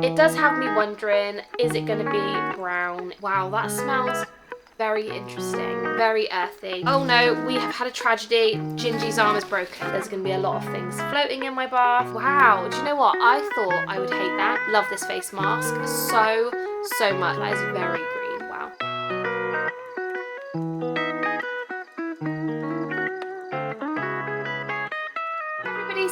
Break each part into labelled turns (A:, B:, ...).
A: It does have me wondering, is it going to be brown? Wow, that smells very interesting, very earthy. Oh no, we have had a tragedy. Gingy's arm is broken. There's going to be a lot of things floating in my bath. Wow, do you know what? I thought I would hate that. Love this face mask so much. That is very green. Wow.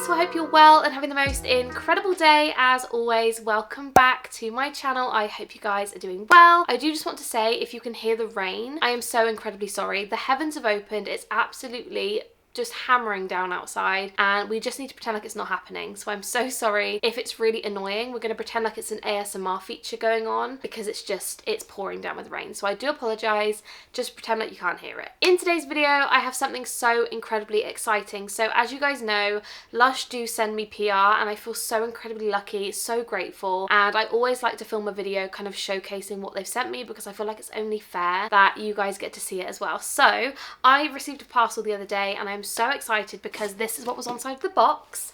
A: So I hope you're well and having the most incredible day as always. Welcome back to my channel. I hope you guys are doing well. I do just want to say, if you can hear the rain, I am so incredibly sorry. The heavens have opened. It's absolutely just hammering down outside and we just need to pretend like it's not happening. So I'm so sorry if it's really annoying. We're going to pretend like it's an ASMR feature going on because it's pouring down with rain. So I do apologize. Just pretend like you can't hear it. In today's video, I have something so incredibly exciting. So as you guys know, Lush do send me PR and I feel so incredibly lucky, so grateful. And I always like to film a video kind of showcasing what they've sent me because I feel like it's only fair that you guys get to see it as well. So I received a parcel the other day and I'm so excited because this is what was inside the box.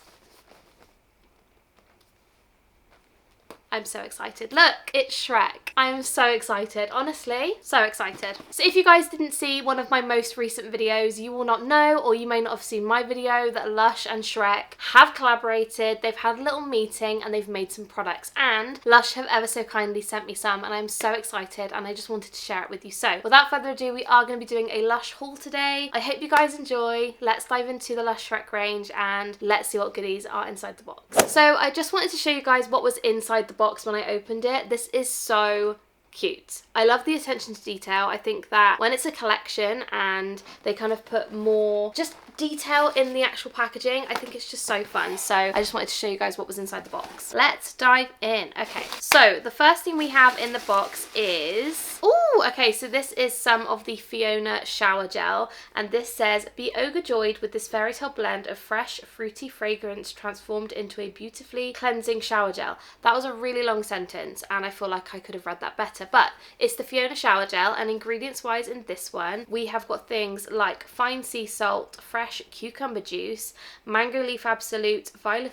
A: I'm so excited. Look, it's Shrek. I'm so excited, honestly, so excited. So if you guys didn't see one of my most recent videos, you will not know, or you may not have seen my video, that Lush and Shrek have collaborated. They've had a little meeting and they've made some products, and Lush have ever so kindly sent me some and I'm so excited and I just wanted to share it with you. So without further ado, we are going to be doing a Lush haul today. I hope you guys enjoy. Let's dive into the Lush Shrek range and let's see what goodies are inside the box. So I just wanted to show you guys what was inside the box when I opened it. This is so cute. I love the attention to detail. I think that when it's a collection and they kind of put more just detail in the actual packaging, I think it's just so fun. So I just wanted to show you guys what was inside the box. Let's dive in. Okay, so the first thing we have in the box is, oh, okay, so this is some of the Fiona shower gel, and this says, be overjoyed with this fairy tale blend of fresh fruity fragrance transformed into a beautifully cleansing shower gel. That was a really long sentence and I feel like I could have read that better, but it's the Fiona shower gel, and ingredients wise in this one we have got things like fine sea salt, fresh cucumber juice, mango leaf absolute, violet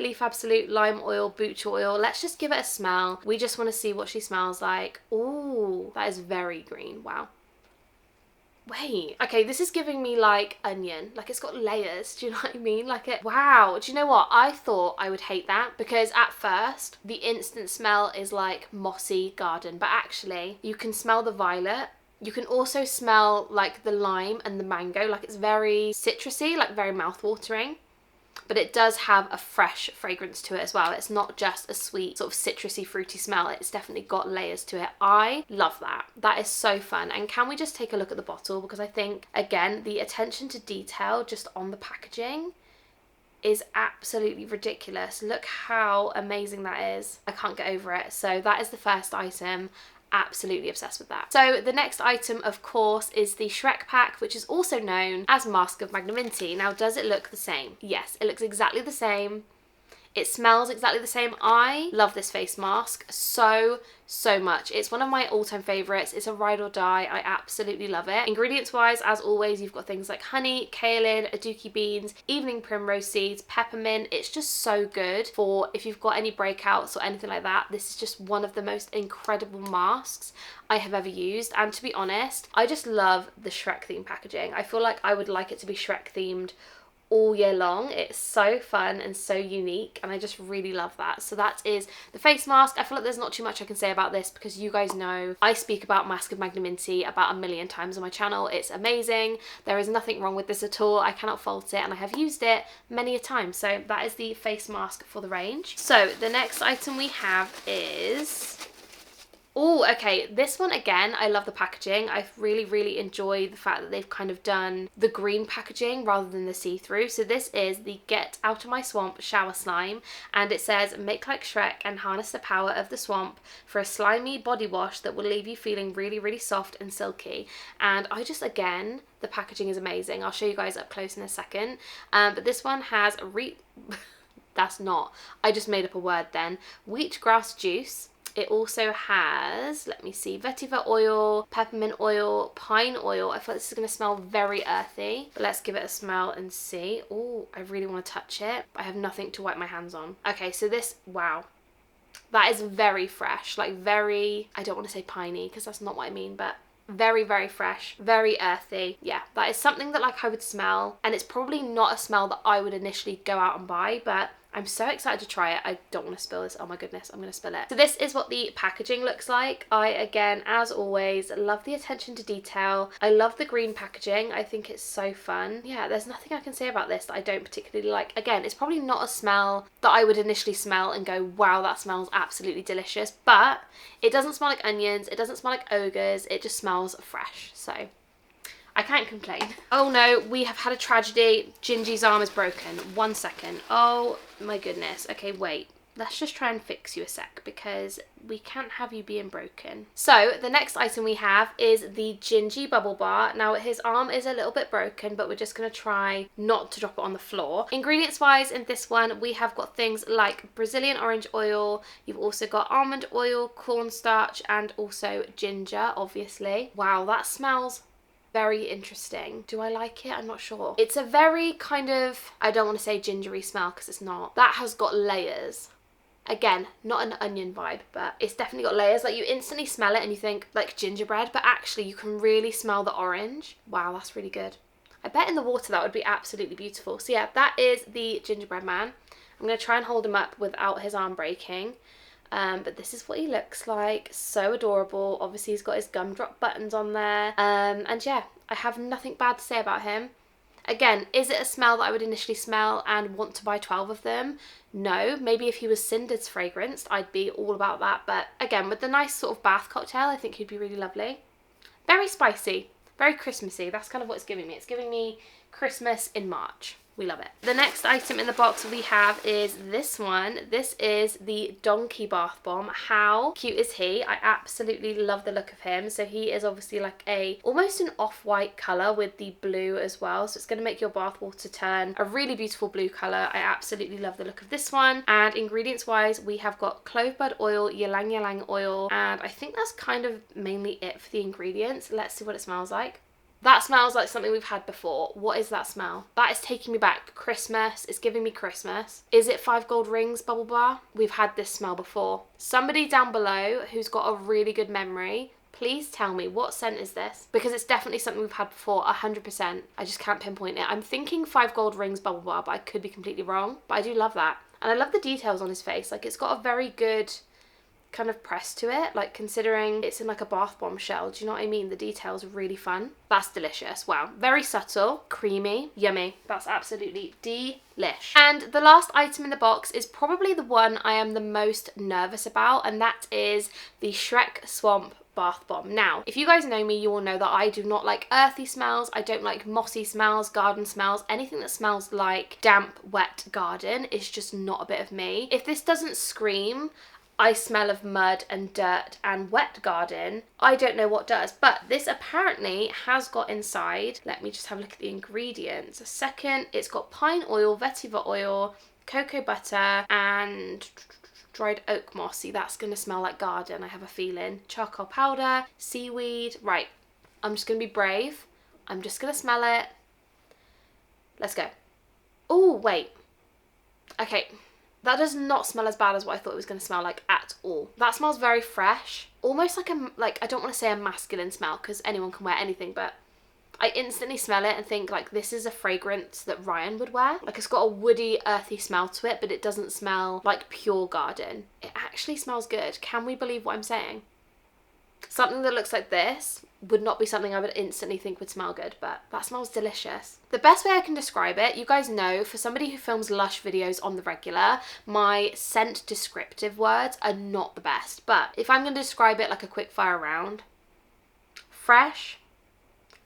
A: leaf absolute, lime oil, butcher oil. Let's just give it a smell. We just want to see what she smells like. Ooh, that is very green. Wow. Wait, okay, this is giving me like onion, like it's got layers, do you know what I mean? Like it, wow, do you know what? I thought I would hate that because at first the instant smell is like mossy garden, but actually you can smell the violet. You can also smell like the lime and the mango, like it's very citrusy, like very mouth-watering. But it does have a fresh fragrance to it as well. It's not just a sweet sort of citrusy fruity smell. It's definitely got layers to it. I love that. That is so fun. And can we just take a look at the bottle, because I think again the attention to detail just on the packaging is absolutely ridiculous. Look how amazing that is. I can't get over it. So that is the first item. Absolutely obsessed with that. So the next item, of course, is the Shrek pack, which is also known as Mask of Magnaminty. Now, does it look the same? Yes, it looks exactly the same. It smells exactly the same. I love this face mask so much. It's one of my all-time favorites. It's a ride or die. I absolutely love it. Ingredients wise, as always, you've got things like honey, kaolin, aduki beans, evening primrose seeds, peppermint. It's just so good for if you've got any breakouts or anything like that. This is just one of the most incredible masks I have ever used. And to be honest, I just love the Shrek themed packaging. I feel like I would like it to be Shrek themed all year long. It's so fun and so unique and I just really love that. So that is the face mask. I feel like there's not too much I can say about this because you guys know I speak about Mask of Magnaminty about a million times on my channel. It's amazing. There is nothing wrong with this at all. I cannot fault it and I have used it many a time. So that is the face mask for the range. So the next item we have is, oh, okay, this one again, I love the packaging. I really enjoy the fact that they've kind of done the green packaging rather than the see-through. So this is the Get Out of My Swamp Shower Slime, and it says, make like Shrek and harness the power of the swamp for a slimy body wash that will leave you feeling really soft and silky. And I just, again, the packaging is amazing. I'll show you guys up close in a second. But this one has that's not, I just made up a word then, wheatgrass juice, It also has, let me see, vetiver oil, peppermint oil, pine oil. I feel like this is going to smell very earthy, but let's give it a smell and see. Oh, I really want to touch it, but I have nothing to wipe my hands on. Okay, so this, wow. That is very fresh, like very, I don't want to say piney because that's not what I mean, but very, very fresh, very earthy. Yeah, that is something that like I would smell, and it's probably not a smell that I would initially go out and buy, but I'm so excited to try it. I don't want to spill this. Oh my goodness, I'm going to spill it. So this is what the packaging looks like. I, again, as always, love the attention to detail. I love the green packaging. I think it's so fun. Yeah, there's nothing I can say about this that I don't particularly like. Again, it's probably not a smell that I would initially smell and go, wow, that smells absolutely delicious. But it doesn't smell like onions. It doesn't smell like ogres. It just smells fresh. So I can't complain. Oh no, we have had a tragedy. Gingy's arm is broken. 1 second. Oh my goodness. Okay, wait. Let's just try and fix you a sec because we can't have you being broken. So the next item we have is the Gingy bubble bar. Now his arm is a little bit broken, but we're just going to try not to drop it on the floor. Ingredients wise in this one, we have got things like Brazilian orange oil. You've also got almond oil, cornstarch, and also ginger, obviously. Wow, that smells very interesting. Do I like it? I'm not sure. It's a very kind of, I don't want to say gingery smell because it's not. That has got layers. Again, not an onion vibe, but it's definitely got layers. Like you instantly smell it and you think like gingerbread, but actually you can really smell the orange. Wow, that's really good. I bet in the water that would be absolutely beautiful. So yeah, that is the gingerbread man. I'm going to try and hold him up without his arm breaking. But this is what he looks like. So adorable. Obviously he's got his gumdrop buttons on there. And yeah, I have nothing bad to say about him. Again, is it a smell that I would initially smell and want to buy 12 of them? No. Maybe if he was Cinder's fragranced, I'd be all about that. But again, with the nice sort of bath cocktail, I think he'd be really lovely. Very spicy, very Christmassy. That's kind of what it's giving me. It's giving me Christmas in March. We love it. The next item in the box we have is this one. This is the Donkey Bath Bomb. How cute is he? I absolutely love the look of him. So he is obviously like almost an off-white colour with the blue as well. So it's going to make your bath water turn a really beautiful blue colour. I absolutely love the look of this one. And ingredients wise, we have got clove bud oil, ylang ylang oil, and I think that's kind of mainly it for the ingredients. Let's see what it smells like. That smells like something we've had before. What is that smell? That is taking me back. Christmas. It's giving me Christmas. Is it 5 Gold Rings bubble bar? We've had this smell before. Somebody down below who's got a really good memory, please tell me, what scent is this? Because it's definitely something we've had before, 100%. I just can't pinpoint it. I'm thinking 5 Gold Rings bubble bar, but I could be completely wrong. But I do love that. And I love the details on his face. Like, it's got a very good kind of press to it, like considering it's in like a bath bomb shell. Do you know what I mean? The details are really fun. That's delicious. Wow. Very subtle, creamy, yummy. That's absolutely delish. And the last item in the box is probably the one I am the most nervous about, and that is the Shrek Swamp Bath Bomb. Now, if you guys know me, you will know that I do not like earthy smells. I don't like mossy smells, garden smells. Anything that smells like damp, wet garden is just not a bit of me. If this doesn't scream I smell of mud and dirt and wet garden, I don't know what does. But this apparently has got inside, let me just have a look at the ingredients a second. It's got pine oil, vetiver oil, cocoa butter, and dried oak moss. See, that's going to smell like garden, I have a feeling. Charcoal powder, seaweed. Right, I'm just going to be brave. I'm just going to smell it. Let's go. Oh, wait. Okay. That does not smell as bad as what I thought it was going to smell like at all. That smells very fresh. Almost like I don't want to say a masculine smell because anyone can wear anything, but I instantly smell it and think like this is a fragrance that Ryan would wear. Like it's got a woody, earthy smell to it, but it doesn't smell like pure garden. It actually smells good. Can we believe what I'm saying? Something that looks like this would not be something I would instantly think would smell good, but that smells delicious. The best way I can describe it, you guys know, for somebody who films Lush videos on the regular, my scent descriptive words are not the best. But if I'm going to describe it like a quick fire round, fresh,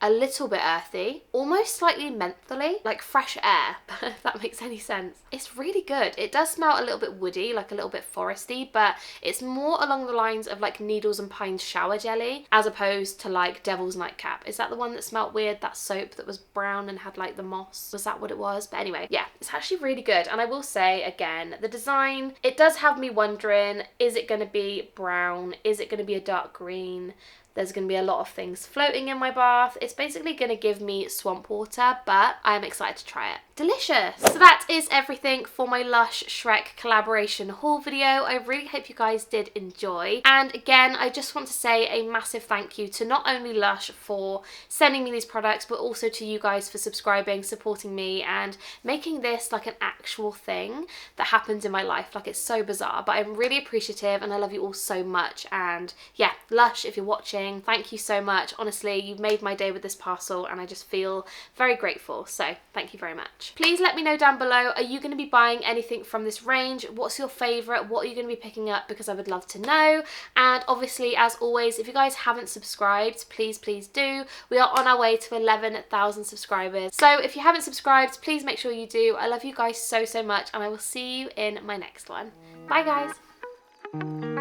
A: a little bit earthy, almost slightly mentholy, like fresh air, if that makes any sense. It's really good. It does smell a little bit woody, like a little bit foresty, but it's more along the lines of like Needles and Pines shower jelly as opposed to like Devil's Nightcap. Is that the one that smelled weird? That soap that was brown and had like the moss? Was that what it was? But anyway, yeah, it's actually really good. And I will say again, the design, it does have me wondering, is it going to be brown? Is it going to be a dark green? There's going to be a lot of things floating in my bath. It's basically going to give me swamp water, but I'm excited to try it. Delicious! So that is everything for my Lush Shrek collaboration haul video. I really hope you guys did enjoy. And again, I just want to say a massive thank you to not only Lush for sending me these products, but also to you guys for subscribing, supporting me, and making this like an actual thing that happens in my life. Like, it's so bizarre, but I'm really appreciative and I love you all so much. And yeah, Lush, if you're watching, thank you so much. Honestly, you've made my day with this parcel and I just feel very grateful. So thank you very much. Please let me know down below, are you going to be buying anything from this range? What's your favourite? What are you going to be picking up? Because I would love to know. And obviously, as always, if you guys haven't subscribed, please do. We are on our way to 11,000 subscribers. So if you haven't subscribed, please make sure you do. I love you guys so much and I will see you in my next one. Bye guys.